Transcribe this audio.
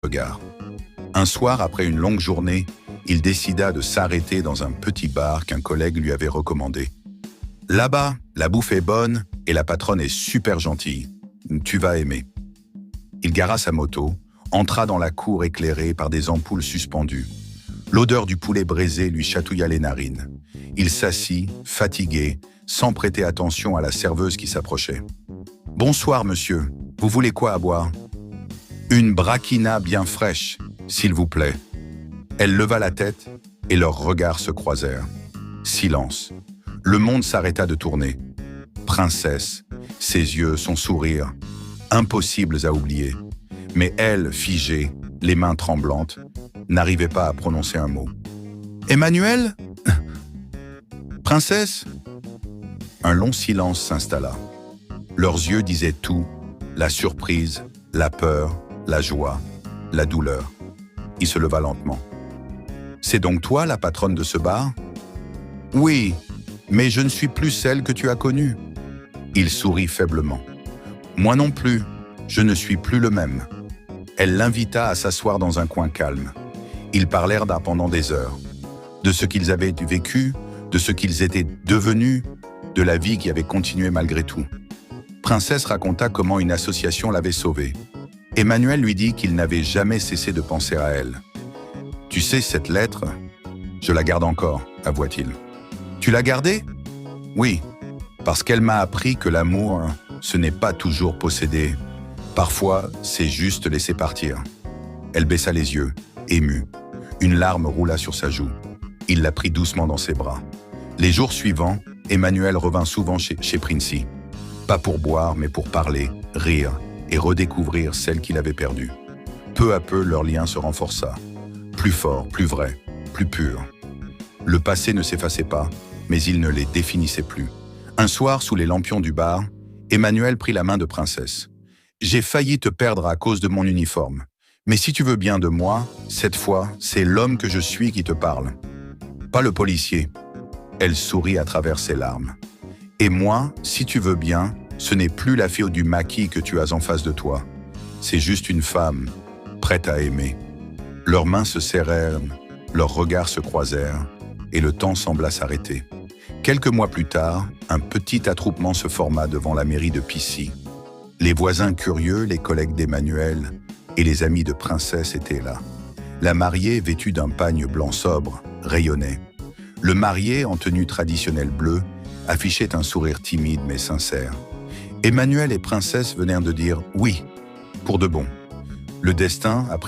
regard. Un soir, après une longue journée, il décida de s'arrêter dans un petit bar qu'un collègue lui avait recommandé. Là-bas, la bouffe est bonne et la patronne est super gentille. Tu vas aimer. Il gara sa moto, entra dans la cour éclairée par des ampoules suspendues. L'odeur du poulet braisé lui chatouilla les narines. Il s'assit, fatigué, sans prêter attention à la serveuse qui s'approchait. « Bonsoir, monsieur. Vous voulez quoi à boire ?»« Une braquina bien fraîche, s'il vous plaît. » Elle leva la tête et leurs regards se croisèrent. Silence. Le monde s'arrêta de tourner. Princesse, ses yeux, son sourire, impossibles à oublier. Mais elle, figée, les mains tremblantes, n'arrivait pas à prononcer un mot. « Emmanuel ? Princesse ?» Un long silence s'installa. Leurs yeux disaient tout, la surprise, la peur, la joie, la douleur. Il se leva lentement. « C'est donc toi la patronne de ce bar ? » ?»« Oui, mais je ne suis plus celle que tu as connue. » Il sourit faiblement. « Moi non plus, je ne suis plus le même. » Elle l'invita à s'asseoir dans un coin calme. Ils parlèrent pendant des heures. De ce qu'ils avaient vécu, de ce qu'ils étaient devenus, de la vie qui avait continué malgré tout. Princesse raconta comment une association l'avait sauvée. Emmanuel lui dit qu'il n'avait jamais cessé de penser à elle. « Tu sais, cette lettre, je la garde encore, avoua-t-il. »« Tu l'as gardée ?»« Oui, parce qu'elle m'a appris que l'amour, ce n'est pas toujours posséder. Parfois, c'est juste laisser partir. » Elle baissa les yeux, émue. Une larme roula sur sa joue. Il la prit doucement dans ses bras. Les jours suivants, Emmanuel revint souvent chez Princey. Pas pour boire, mais pour parler, rire et redécouvrir celle qu'il avait perdue. Peu à peu, leur lien se renforça. Plus fort, plus vrai, plus pur. Le passé ne s'effaçait pas, mais il ne les définissait plus. Un soir, sous les lampions du bar, Emmanuel prit la main de Princesse. « J'ai failli te perdre à cause de mon uniforme. Mais si tu veux bien de moi, cette fois, c'est l'homme que je suis qui te parle. Pas le policier. » Elle sourit à travers ses larmes. « Et moi, si tu veux bien, ce n'est plus la fille du maquis que tu as en face de toi. C'est juste une femme, prête à aimer. » Leurs mains se serrèrent, leurs regards se croisèrent, et le temps sembla s'arrêter. Quelques mois plus tard, un petit attroupement se forma devant la mairie de Pissy. Les voisins curieux, les collègues d'Emmanuel et les amis de Princesse étaient là. La mariée, vêtue d'un pagne blanc sobre, rayonnait. Le marié, en tenue traditionnelle bleue, affichait un sourire timide mais sincère. Emmanuel et Princesse venèrent de dire « oui » pour de bon. Le destin, après